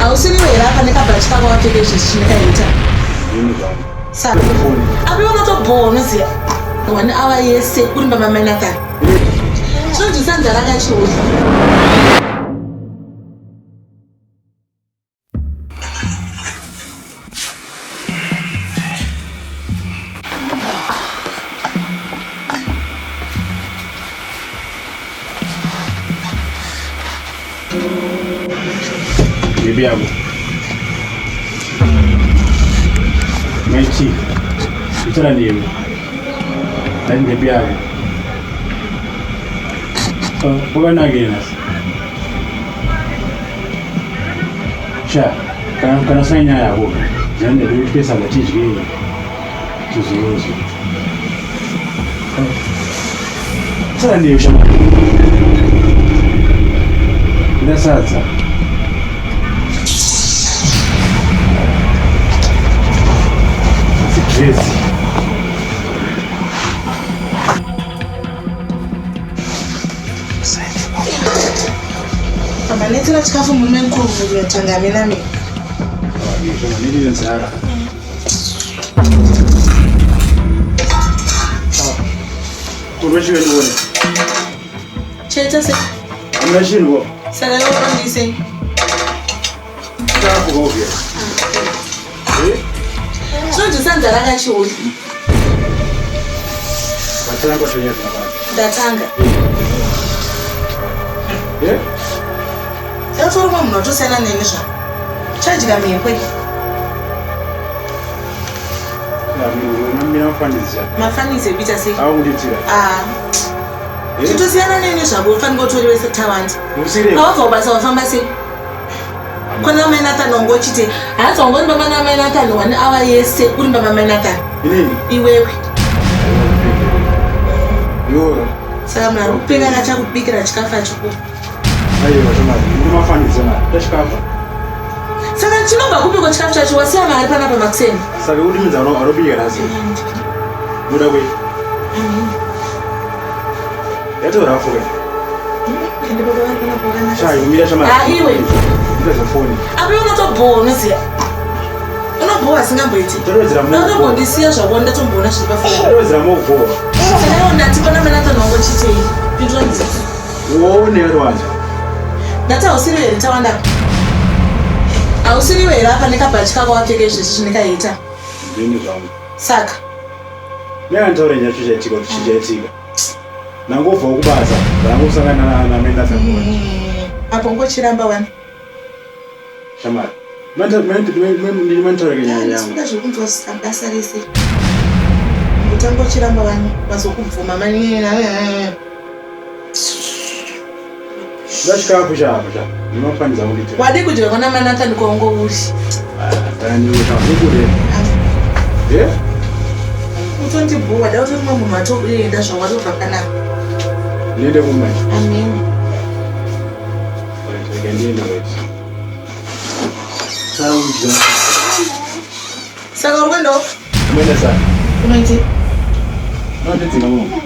Ausiniwe lapha nekabhachi kako wapfeke zvisinikaita. Saka apiona tobhona ziya 1 hour yese uri pamamainakani. Zvinonzwisa nzara kachiuza. Bibi yangu. Maiti. Itara niwe. Nani bibi yangu. Bwana gena. Sha, kana sanya yabo. Nende do pesa ga tijige. Tuzuzo. Itara niwe shama. Ina sasa. Jesi. Papa netela chikafu mume mkuru yatangamina mimi. Nini nzara? Kurweshwe ngone. Cheta se. Amrashirwo. Sala yo ndise. Tafu govya. Zvinonzwisa nzara kachiuza. Batanga kwa shenya baba. Ndatanga. Yatorwa munhu watosiyana neni zva. Chadya mhekwe. Mafanize bita sei. Aunditira. Chitosiyana neni zvako ufanira kutori wese tawandi. Awabva kubasa wafamba sei. Kona mainatani wangochite haasi wangoni pamana mainatani 1 hour yese uri pamamainatani. Iwewe. Saka munhu ari kupenga ngachakubikira chikafu achiko. Saka chinobva kupiko chikafu chacho wasiya mari panapa makuseni. Saka udimidza arobika nasi. Muda kwe. Yatorafuka. Ende baba vari panapa wakana. Chai umira chama. Iwe. Ndezafoni. Apa unotobhona ziya. Unobhona singamboiti. Unotobhondisiya zvako ndatomboona zviri pafoni. Ndozira mobhona. Saka ndati pana mainatani wangochitei. Pindura nzisi. Woone rwanje. Ndati hausiri here tawanda. Hausiriwe here apa nekabhachi kako wapfeke zvisinikaita. Ndini zvangu. Saka neantaure nyacho chaitika kuti chichaitika. Nangobva kubasa ndangokusangana namainatani. Apo ngochiramba wani. Shamari. Ndiri mantaure kenyaya yangu. Sika zvokunzwa basa rese. Ngotangochiramba wani wazokubvuma manina. Ndachikafu chavo cha. Ndinofanira kuti. Wadi kudya kona mainatani kwaungo uri. Ndani uchangukude. Utondibhuwa da utori mwe munhu watoenda zvawatobva kanaka. Ndiende kumai. Amen. Saka uri kuendawo? Unoenda sana. Unoiti? Nondidzinga munhu.